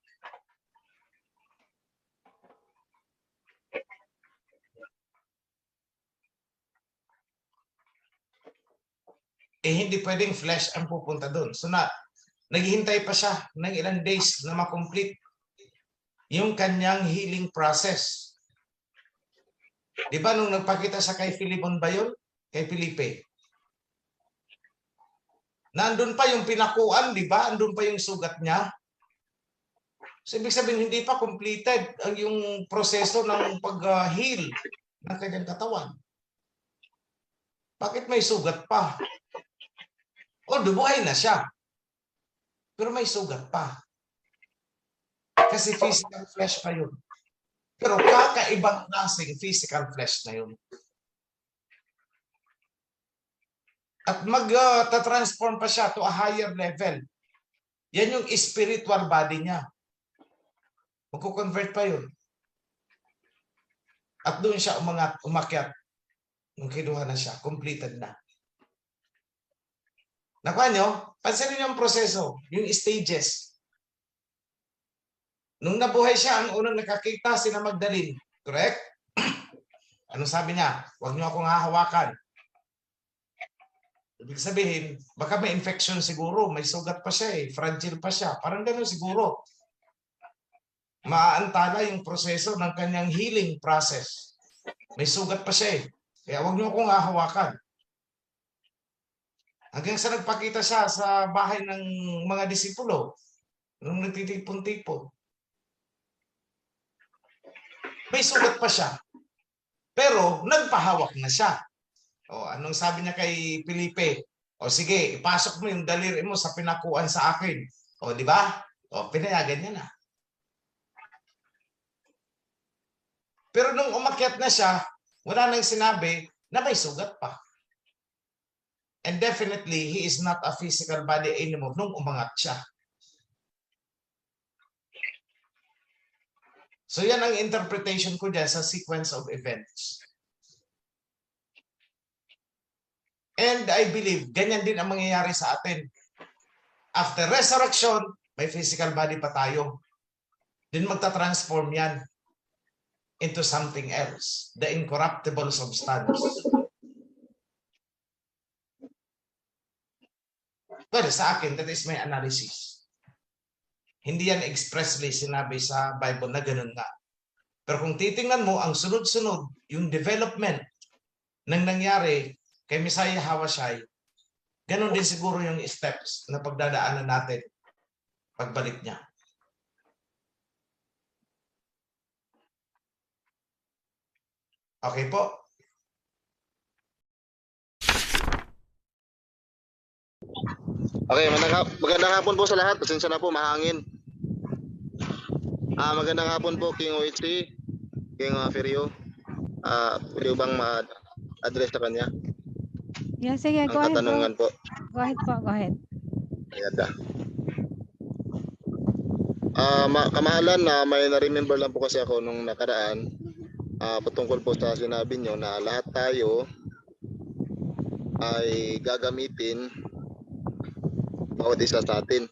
Hindi pwedeng flesh ang pupunta doon. So naghihintay pa siya ng ilang days na makomplete yung kanyang healing process. Di ba nung nagpakita siya kay Philemon ba yun? Kay Felipe. Nandun pa yung pinakuan, di ba? Andun pa yung sugat niya. So ibig sabihin, hindi pa completed ang yung proseso ng pag-heal ng kanyang katawan. Bakit may sugat pa? O, buhay na siya. Pero may sugat pa. Kasi physical flesh pa yun. Pero kakaibang klaseng physical flesh na yun. At mag-transform pa siya to a higher level. Yan yung spiritual body niya. Magko-convert pa yun. At doon siya umakyat. Nung kinuha na siya, completed na. Nakuha nyo? Pansinin niyo ang proseso, yung stages. Nung nabuhay siya, ang unang nakakita si na Magdalene. Correct? Anong sabi niya? Huwag niyo akong hahawakan. Ibig sabihin, baka may infection siguro, may sugat pa siya fragile pa siya. Parang gano'n siguro. Maaantala yung proseso ng kanyang healing process. May sugat pa siya Kaya huwag niyo akong hahawakan. Hanggang sa nagpakita siya sa bahay ng mga disipulo nung nagtitipon-tipon. May sugat pa siya. Pero nagpahawak na siya. O, anong sabi niya kay Felipe? O sige, ipasok mo yung daliri mo sa pinakuan sa akin. O di ba? O pinayagan niya na. Pero nung umakyat na siya, wala nang sinabi na may sugat pa. And definitely, he is not a physical body anymore nung umangat siya. So yan ang interpretation ko dyan sa sequence of events. And I believe, ganyan din ang mangyayari sa atin. After resurrection, may physical body pa tayo. Then magta-transform yan into something else. The incorruptible substance. Well, sa akin, that is my analysis. Hindi yan expressly sinabi sa Bible na ganun nga. Pero kung titingnan mo, ang sunod-sunod, yung development ng nangyari kay Messiah Hawashai, ganun din siguro yung steps na pagdadaanan natin pagbalik niya. Okay po? Okay, magandang hapon po sa lahat. Pasensya na po, mahangin. Magandang hapon po, King Oichi, King Ferio. Pwede bang ma-address sa kanya? Yeah, sige, Ang go ahead, bro. katanungan po. Go ahead po, go ahead. Ayan. Kamahalan na may na-remember lang po kasi ako nung nakaraan patungkol po sa sinabi nyo na lahat tayo ay gagamitin bawat isa sa atin.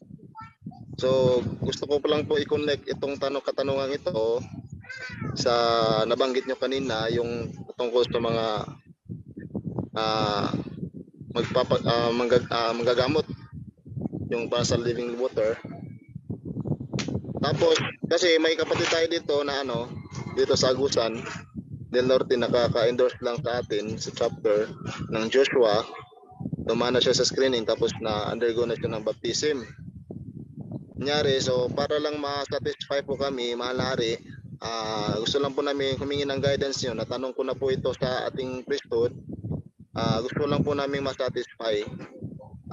So gusto ko pa lang po i-connect itong katanungan ito sa nabanggit nyo kanina, yung tungkol sa mga manggagamot, yung para sa living water. Tapos kasi may kapatid tayo dito na dito sa Agusan del Norte, nakaka-endorse lang sa atin sa chapter ng Joshua. Dumana siya sa screening tapos na undergo na siya ng baptism. Nangyari, so para lang ma-satisfy po kami, mahal na hari, gusto lang po namin humingi ng guidance nyo. Natanong ko na po ito sa ating priesthood. Gusto lang po namin ma-satisfy.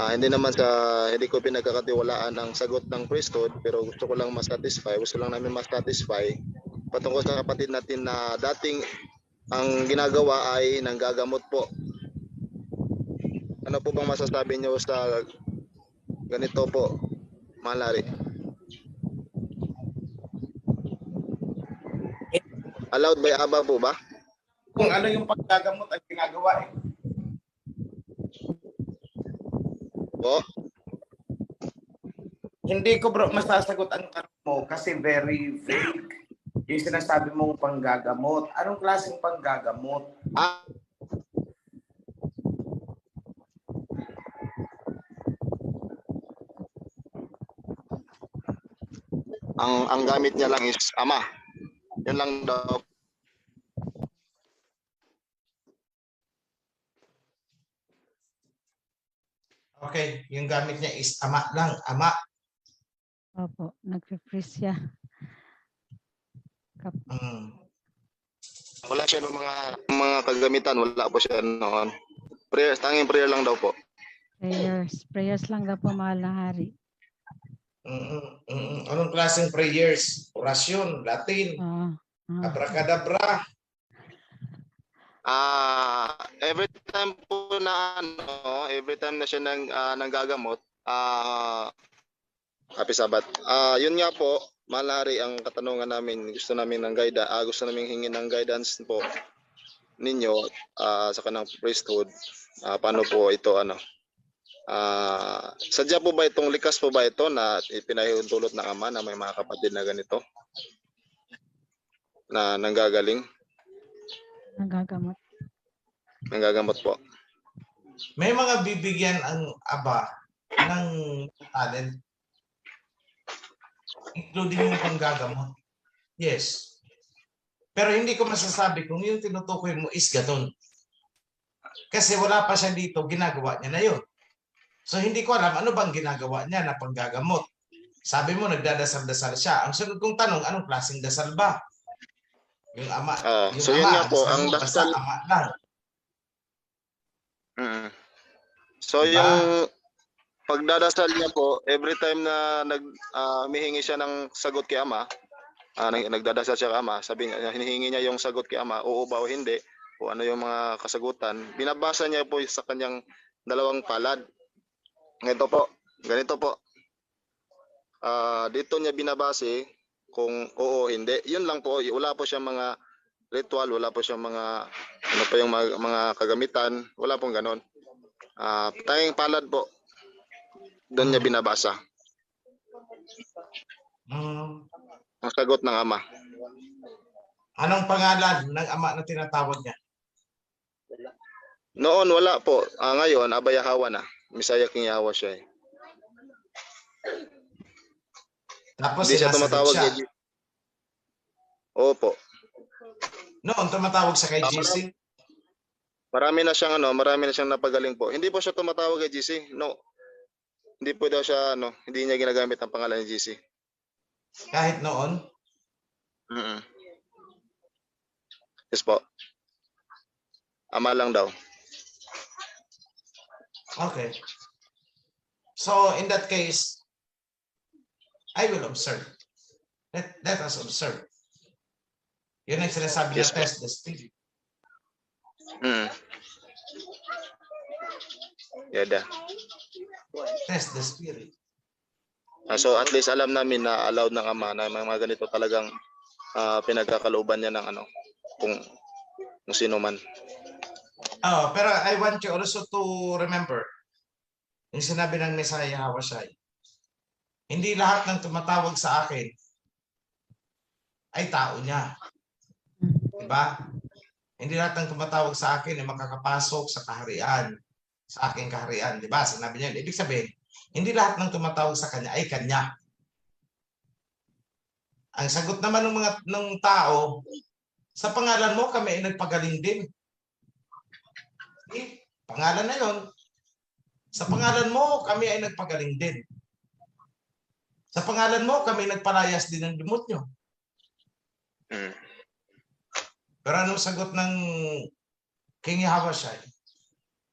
Hindi ko pinagkakatiwalaan ang sagot ng priesthood, pero gusto ko lang ma-satisfy. Gusto lang namin ma-satisfy patungkol sa kapatid natin na dating ang ginagawa ay nanggagamot po. Ano po bang masasabi nyo sa ganito po, Malari? Allowed by Aba po ba? Kung ano yung paggagamot ang ginagawa Po? Hindi ko bro masasagot ang tanong mo kasi very vague yung sinasabi mong panggagamot. Anong klaseng panggagamot? Ang gamit niya lang is Ama. Yan lang daw. Okay, yung gamit niya is Ama lang, Ama. Opo, nag-freeze siya. Wala siya ng mga kagamitan, wala po siya noon. Prayer, tanging prayer lang daw po. Prayers lang daw po, mahal na hari. Anong klaseng prayers? Orasyon, Latin, abracadabra. Every time po every time na siya nanggagamot, Happy Sabat. Yun nga po, Malari, ang katanungan namin, gusto namin hingin ng guidance po ninyo sa kanang priesthood. Paano po ito sadya po ba itong likas po ba ito na ipinahintulot ng Ama na may mga kapatid na ganito na nanggagaling? Nanggagamot po. May mga bibigyan ang Aba ng talent, including yung panggagamot. Yes. Pero hindi ko masasabi kung yung tinutukoy mo is ganun. Kasi wala pa siya dito, ginagawa niya na yun. So hindi ko alam ano bang ginagawa niya na panggagamot. Sabi mo nagdadasal-dasal siya. Ang sunod kong tanong, anong klaseng dasal ba? Yung Ama. So yun nga po, ang dasal. Ama lang. So Diba? yung pagdadasal niya po, every time na humihingi siya ng sagot kay Ama, nagdadasal siya kay Ama, sabi niya, hinihingi niya yung sagot kay Ama, oo ba o hindi, o ano yung mga kasagutan, binabasa niya po sa kanyang dalawang palad. Ganito po. Dito niya binabase kung oo o hindi. Yun lang po, wala po siyang mga ritual, wala po siyang mga ano pa yung mga kagamitan, wala pong ganon. Tanging palad po. Doon niya binabasa Mm. ang sagot ng Ama. Anong pangalan ng Ama na tinatawag niya? Noon wala po. Ngayon, Aba Yahweh na. Misaya King Yahweh siya. Tapos Hindi siya sinasagot tumatawag siya. kay GC. Opo. Noon tumatawag sa kay GC. Marami na siyang napagaling po. Hindi po siya tumatawag kay GC. No. Hindi po daw siya hindi niya ginagamit ang pangalan ni GC. Kahit noon? Yes po. Ama lang daw. Okay. So in that case, I will observe. Let us observe. Yun ang sinasabi Yes, na test the spirit. Yada. Test the spirit. So at least alam namin na allowed ng Ama na may mga ganito talagang pinagkakalooban niya ng kung sino man. Pero I want you also to remember yung sinabi ng Messiah Hawashai. Hindi lahat ng tumatawag sa akin ay tao niya. Diba? Hindi lahat ng tumatawag sa akin ay makakapasok sa kaharian, sa aking kaharian. Diba? Sinabi niya, ibig sabihin, hindi lahat ng tumatawag sa kanya ay kanya. Ang sagot naman ng tao, sa pangalan mo kami ay nagpagaling din. Pangalan na yon. Sa pangalan mo kami ay nagpagaling din. Sa pangalan mo kami nagpalayas din ng demonyo. Pero anong sagot ng King Yahweh?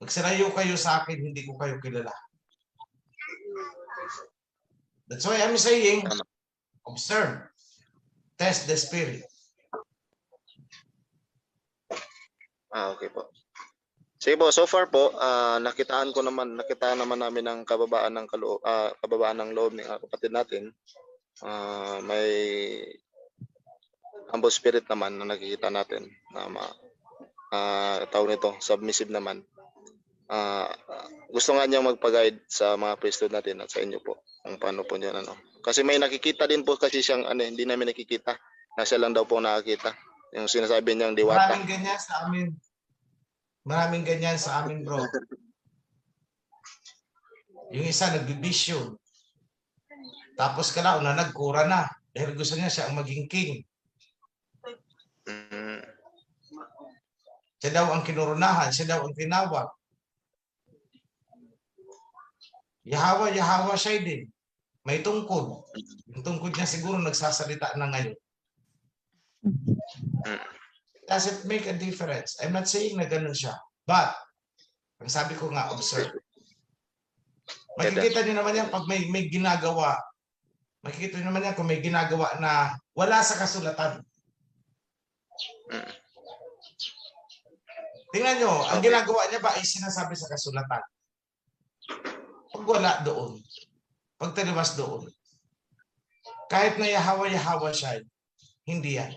Magsirayo kayo sa akin, hindi ko kayo kilala. That's why I'm saying, observe, test the spirit. Okay po. Sige po, so far po, nakita naman namin ang kababaan ng loob ng kapatid natin. May humble spirit naman na nakikita natin. Tawag nito, submissive naman. Gusto nga niyang magpa-guide sa mga priesthood natin at sa inyo po kung paano po niyan Kasi may nakikita din po kasi siyang hindi namin nakikita. Na siya lang daw po nakakita. Yung sinasabi niyang diwata. Maraming ganyan sa amin. Maraming ganyan sa amin, bro. Yung isa nagbibisyo. Tapos kalao na nagkura na. Dahil gusto niya siya ang maging king. Siya daw ang kinurunahan. Siya daw ang tinawag. Yahweh siya din. May tungkod. Yung tungkod niya siguro nagsasalita na ngayon. Does it make a difference? I'm not saying na ganun siya. But, ang sabi ko nga, observe. Makikita niyo naman yan pag may ginagawa. Makikita niyo naman yan kung may ginagawa na wala sa kasulatan. Tingnan niyo, ang ginagawa niya ba ay sinasabi sa kasulatan? Pag wala doon, pag taliwas doon, kahit na Yahweh siya, hindi yan.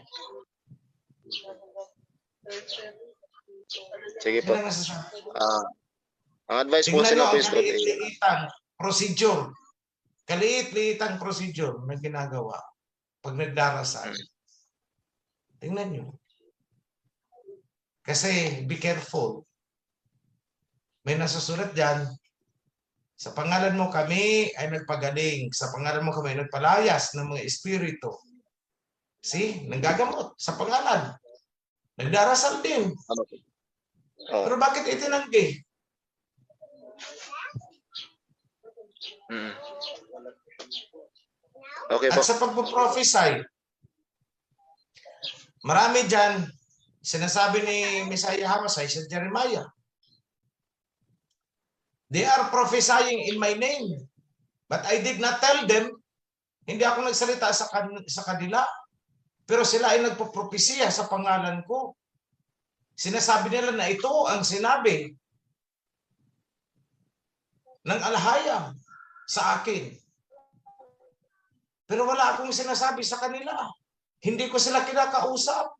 Sige po. Ang advice po sa mga priesthood ay procedure. Kaliit-liitang procedure na ginagawa pag nagdarasal. Tingnan nyo. Kasi be careful. May nasusulat dyan, sa pangalan mo kami ay nagpagaling. Sa pangalan mo kami ay nagpalayas ng mga espiritu. See? Nanggagamot sa pangalan. Nagdarasal din. Pero bakit itinanggi? Okay po. At sa pagpo-prophesy, marami dyan, sinasabi ni Messiah Hamasay sa Jeremiah, They are prophesying in my name. But I did not tell them. Hindi ako nagsalita sa kanila. Pero sila ay nagpropesya sa pangalan ko. Sinasabi nila na ito ang sinabi ng alahayam sa akin. Pero wala akong sinasabi sa kanila. Hindi ko sila kinakausap.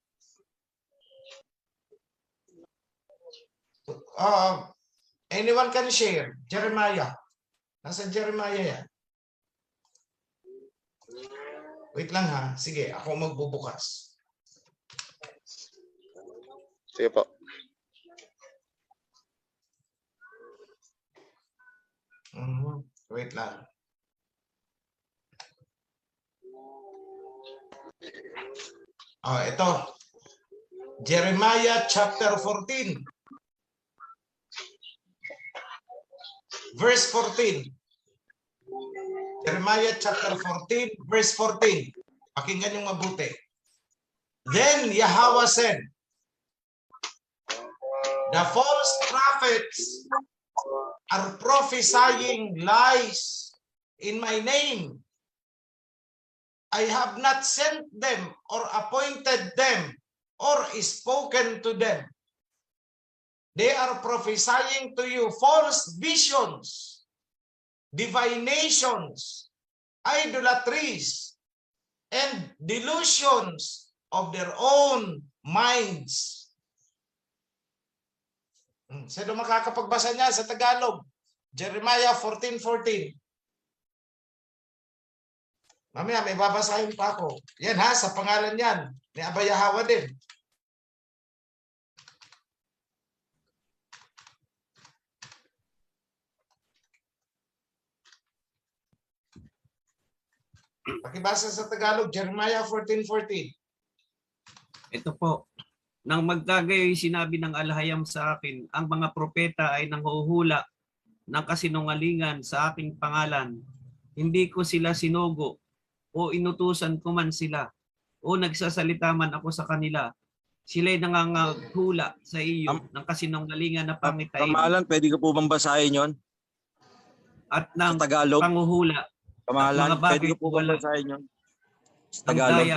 Anyone can share? Jeremiah. Nasa Jeremiah yan. Wait lang ha. Sige, ako magbubukas. Sige po. Wait lang. Ito. Jeremiah chapter 14. Verse 14. Jeremiah chapter 14, verse 14. Pakinggan yung mabuti. Then Yahweh said, the false prophets are prophesying lies in my name. I have not sent them or appointed them or spoken to them. They are prophesying to you false visions, divinations, idolatries, and delusions of their own minds. Sino makakapagbasa niya sa Tagalog? Jeremiah 14:14. Mamaya may babasahin pa ako. Yan ha, sa pangalan yan. Ni Abba Yahweh din. Pakibasa sa Tagalog, Jeremiah 14:14. Ito po. Nang magkagayoy sinabi ng alahayam sa akin, ang mga propeta ay nanghuhula ng kasinungalingan sa aking pangalan. Hindi ko sila sinugo o inutusan ko man sila o nagsasalita man ako sa kanila. Sila'y nangangaghula sa iyo ng kasinungalingan na pangitain. Kamahalan, pwede ka po bang basahin yon? At ng Tagalog? panguhula. Kamahalan, pwede ka po bang basahin yon? Tagalog.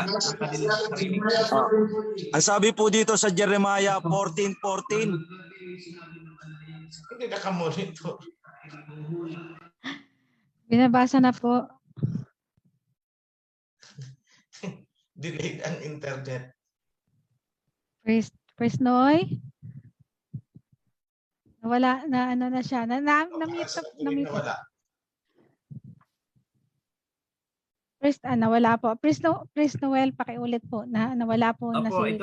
Ang sabi po dito sa Jeremiah 14:14. Hindi nakamonito. Binabasa na po. Delayed ang internet. Praise Noy. Wala na ano na siya. Na-mute na. Nawala po. Praise Noel, pakiulit po. Nawala po na si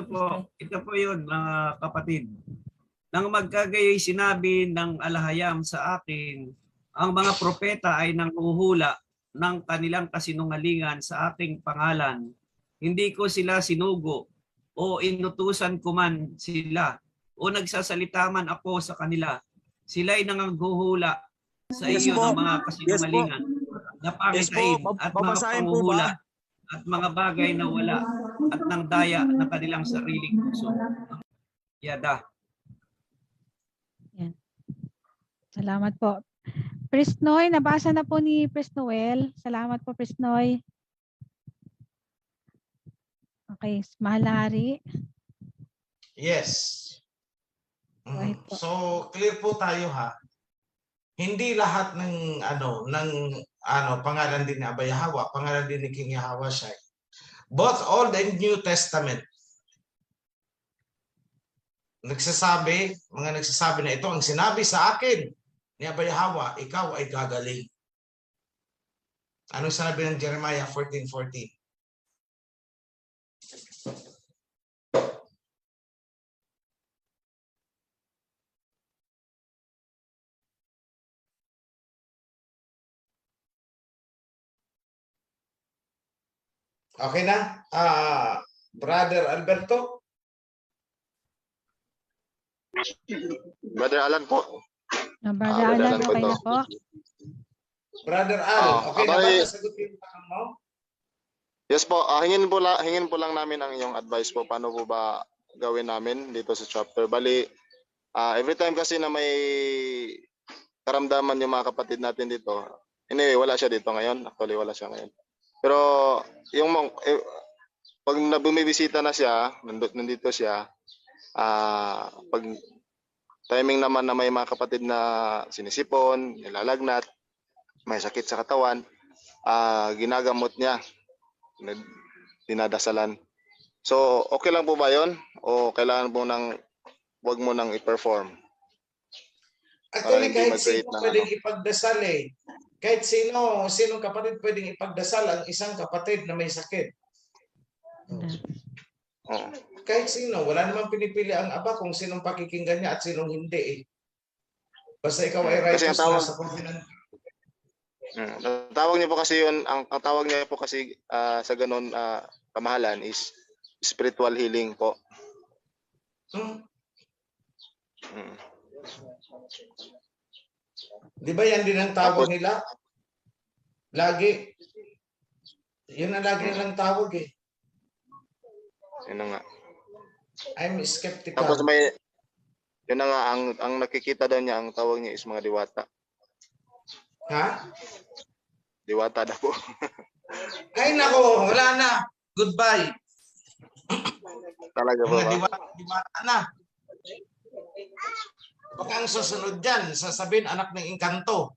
Ito po yun, mga kapatid. Nang magkagayoy sinabi ng alahayam sa akin, ang mga propeta ay nanghuhula ng kanilang kasinungalingan sa aking pangalan. Hindi ko sila sinugo o inutusan ko man sila o nagsasalita man ako sa kanila. Sila ay nanganghuhula sa iyo ng mga kasinungalingan. Napakitain at mga panguhula at mga bagay na wala at ng daya ng kanilang sariling puso. Yada. Yan. Salamat po. Prisnoy, nabasa na po ni Prisnoel. Salamat po, Prisnoy. Okay, mahal na hari. Yes. So clear po tayo ha. Hindi lahat ng pangalan din ni Abba Yahweh, pangalan din ni King Yahweh siya. Both Old and New Testament. Mga nagsasabi na ito ang sinabi sa akin ni Abba Yahweh, ikaw ay gagaling. Ano sinabi ng Jeremiah 14:14? Okay na? Brother Alberto? Brother Alan po. Brother Alan, okay na po. Brother Al, okay na ba? Sagutin pa mo? Yes po, hingin po lang namin ang iyong advice po. Paano po ba gawin namin dito sa chapter? Bali, every time kasi na may karamdaman yung mga kapatid natin dito. Anyway, wala siya dito ngayon. Actually, wala siya ngayon. Pero yung pag bumibisita na siya, nandito siya, pag timing naman na may mga kapatid na sinisipon, nilalagnat, may sakit sa katawan, ginagamot niya, dinadasalan. So, okay lang po ba yun? O kailangan po wag mo nang i-perform? Actually, hindi kahit mag-create sino ng pwedeng ipagdasal eh. Kahit sinong kapatid pwedeng ipagdasal ang isang kapatid na may sakit. Oo. Kahit sino, wala namang pinipili ang Aba kung sinong pakikinggan niya at sinong hindi eh. Basta ikaw ay Kasi righteous ang tawag- na sa pagkinan. Ang tawag niya po kasi yun, ang tawag niya po kasi sa ganun kamahalan is spiritual healing po. Di ba yan din ang tawag nila? Lagi. Yun ang lagi nilang tawag eh. Yun na nga. I'm skeptical. Tapos yun na nga, ang nakikita daw niya, ang tawag niya is mga diwata. Ha? Diwata daw po. Ay nako, wala na. Goodbye. Talaga po Mga ba? diwata na. Baka ang susunod dyan, sasabihin anak ng engkanto.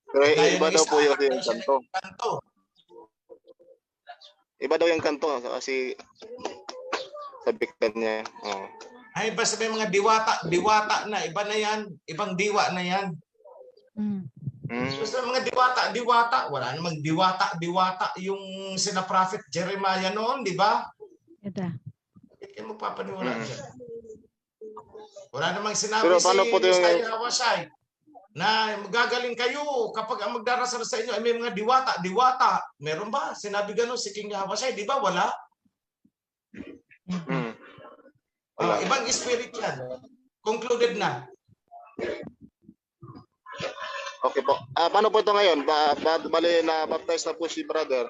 Pero Dahil iba ang daw isa, po yung anak daw siya ng kanto. engkanto. Iba daw yung kanto kasi sabitan niya. Oh. Ay, basta may mga diwata na. Iba na yan. Ibang diwa na yan. Basta mga diwata. Wala namang diwata. Yung sina Prophet Jeremiah noon, di ba? Hindi mo papaniwala dyan. Wala namang sinabi Pero si paano po yung- Messiah Hawashai na magagaling kayo kapag ang magdarasal sa inyo ay may mga diwata. Meron ba? Sinabi gano'n si King Hawashai, di ba? Wala. Ibang spirit yan. Concluded na. Okay po. Paano po ito ngayon? Bali na baptize na po si brother.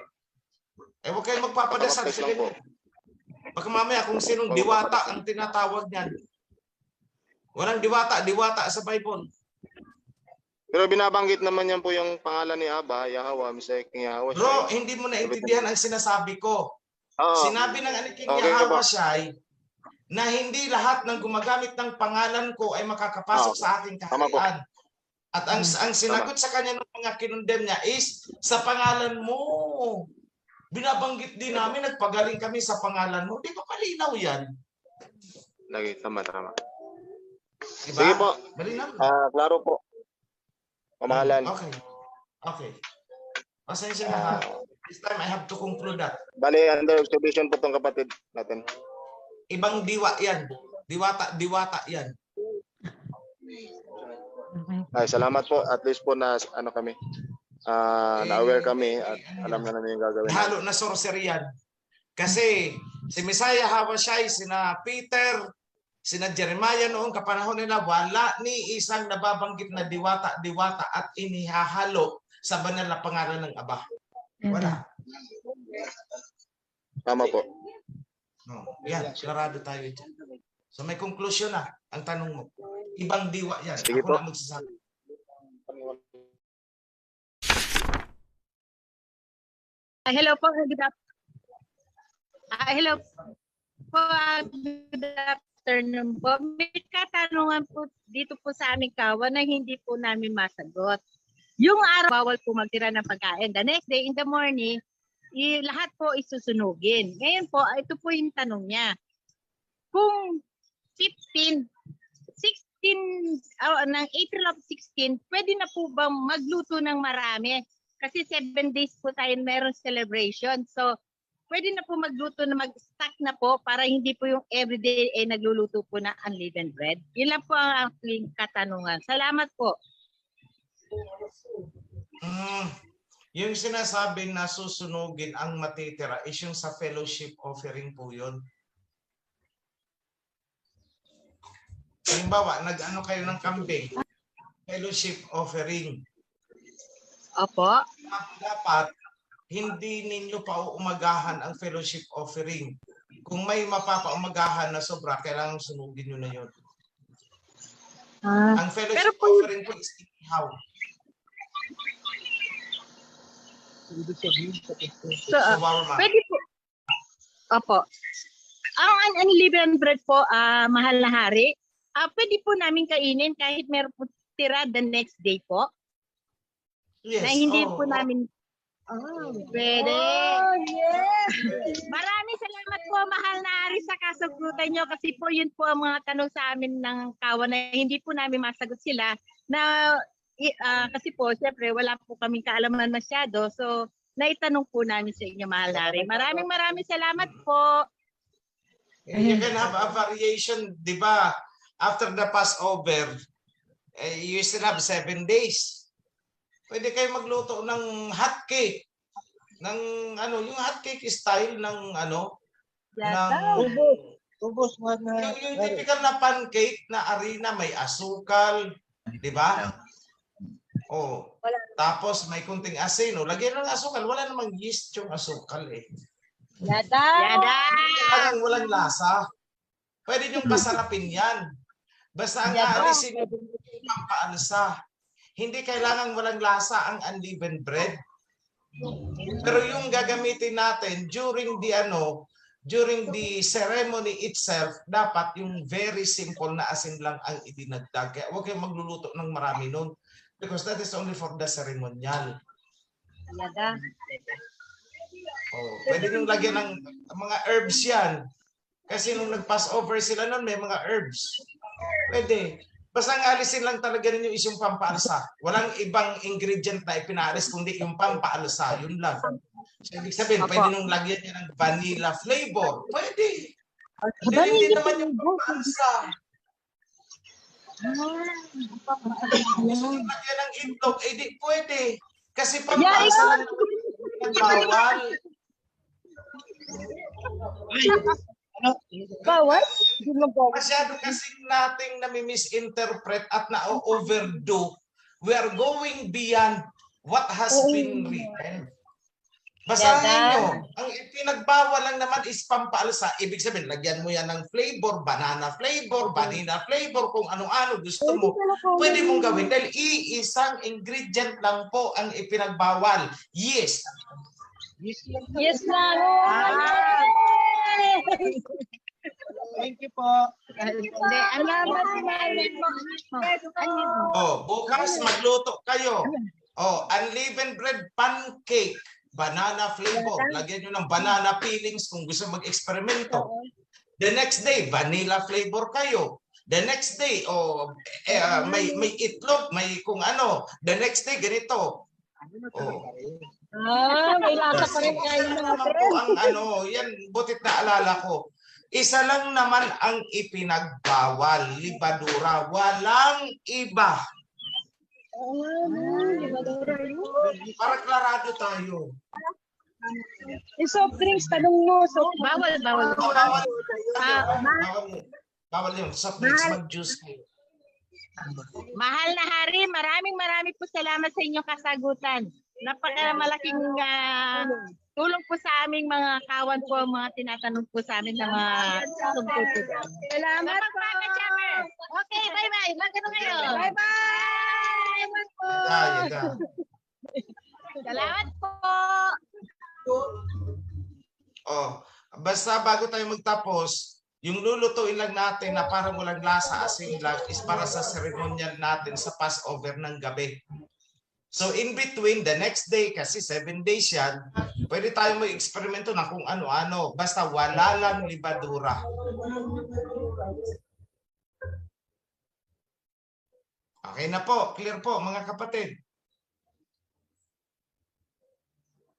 Huwag kayong magpapadasal. Baptize lang Sige. po. Baka mamaya kung sinong diwata ang tinatawag niyan. Walang diwata sa Bible. Pero binabanggit naman yan po yung pangalan ni Aba, Yahweh, Messiah, King Yahweh. Bro, hindi mo naintindihan ang sinasabi ko. Sinabi ng King Okay, Yahweh na hindi lahat ng gumagamit ng pangalan ko ay makakapasok sa aking kaharian. At ang sinagot sa kanya ng mga kinundem niya is, sa pangalan mo. Binabanggit din namin, nagpagaling kami sa pangalan mo. Di ba malinaw yan? Lagi, tama. Diba? Sige po. Malinaw. Klaro po. Pamahalan. Okay. Pasensya na ha. This time I have to conclude that. Bali, under observation po itong kapatid natin. Ibang diwa yan. Diwata yan. Ay, salamat po. At least po na kami. Na-aware kami at alam na namin yung gagawin. Halo na sorcery yan. Kasi si Messiah Hawashai, sina Peter, sina Jeremiah noong kapanahon nila, wala ni isang nababanggit na diwata at inihahalo sa banal na pangalan ng Aba. Wala. Tama po. Yan, sigurado tayo dyan. So may conclusion na ang tanong mo. Ibang diwa yan. Sige Ako po. na magsasabi. Hello po, good hello po, good afternoon po. May katanungan po dito po sa aming kawan na hindi po namin masagot. Yung araw, bawal po magtira ng pagkain. The next day in the morning, lahat po isusunugin. Ngayon po, ito po yung tanong niya. Kung 16, ng April of 16, pwede na po bang magluto ng marami? Kasi 7 days po tayo meron celebration. So, pwede na po magluto na mag-stack na po para hindi po yung everyday nagluluto po na unleavened bread. Yun lang po ang aking katanungan. Salamat po. Yung sinasabi na susunugin ang matitira is yung sa fellowship offering po yun. Halimbawa, nag-ano kayo ng kambing, fellowship offering. Opo. Dapat, hindi ninyo pauumagahan ang fellowship offering. Kung may mapapaumagahan na sobra, kailangan sunugin nyo na yun. Ang fellowship offering po is inihaw. So, pwede po. Opo. Ang unleavened bread po, mahal na hari, pwede po namin kainin kahit meron po tira the next day po. Yes. Na hindi po namin. Pwede. Yes. Maraming salamat po, mahal na hari, sa kasagutan nyo kasi po yun po ang mga tanong sa amin ng kawan na hindi po namin masagot sila na kasi po, siyempre, wala po kaming kaalaman masyado. So, naitanong po namin sa inyo, mahal na hari. Maraming salamat po. You can have a variation, di ba? After the Passover, you still have 7 days. Pwede kayo magluto ng hot cake. Ng yung hot cake style ng yung typical na pancake na harina, may asukal, di ba? Tapos may kunting asin, lagyan ng asukal, wala namang yeast yung asukal eh. Talagang walang lasa. Pwede niyong pasarapin yan. Basta ang aalisin yung pampaalsa. Hindi kailangan walang lasa ang unleavened bread. Pero yung gagamitin natin during the ceremony itself, dapat yung very simple na asin lang ang idinagdag. Kaya huwag kayong magluluto ng marami nun. Because that is only for the ceremonial. Pwede nyung lagyan ng mga herbs yan. Kasi nung nag-pass over sila nun, may mga herbs. Pwede. Basta ang alisin lang talaga ninyo is yung pampaalsa. Walang ibang ingredient na ipinaalis kundi yung pampaalsa. Yun lang. So, ibig sabihin, pwede nung lagyan niya ng vanilla flavor. Pwede. Pwede din naman yung pampaalsa. Gusto nyo lagyan ng itlog, di pwede. Kasi pampaalsa lang nagbawal. Bawal? Masyado kasing nating nami-misinterpret at na-overdo. We are going beyond what has been written. Basahin nyo. Ang ipinagbawal lang naman is pampaalsa. Ibig sabihin, lagyan mo yan ng flavor, banana flavor, vanilla flavor, kung ano-ano gusto mo. Pwede mong gawin dahil iisang ingredient lang po ang ipinagbawal. Yes. Yes, lalo. Thank you po. Bukas magluto kayo. Unleavened bread pancake. Banana flavor. Lagyan nyo ng banana peelings kung gusto mag-eksperimento. The next day, vanilla flavor kayo. The next day, may itlog, may kung ano. The next day, ganito. May lasa pa rin kayo natin. Yan, butit na alala ko. Isa lang naman ang ipinagbawal. Libadura. Walang iba. Para klarado tayo. Yung soft drinks, tanong mo. Bawal. Bawal yun. Soft drinks, mag-juice kayo. Mahal na hari, maraming po salamat sa inyong kasagutan. Napakamalaking tulong po sa aming mga kawan po, mga tinatanong po sa amin ng mga tungkol po. Salamat po. Okay, bye-bye. Magkano kayo? Bye-bye. Salamat po. Basta bago tayo magtapos, yung lulutuin lang natin na parang walang lasa, asin lang, is para sa ceremonial natin sa Passover ng gabi. So in between, the next day, kasi 7 days yan, pwede tayo mag-eksperimento na kung ano-ano. Basta wala lang libadura. Okay na po. Clear po, mga kapatid.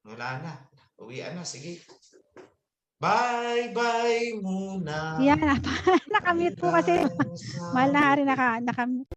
Wala na. Uwian na. Sige. Bye-bye muna. Yan. Nakamute po kasi. Mahal na hari, nakamute.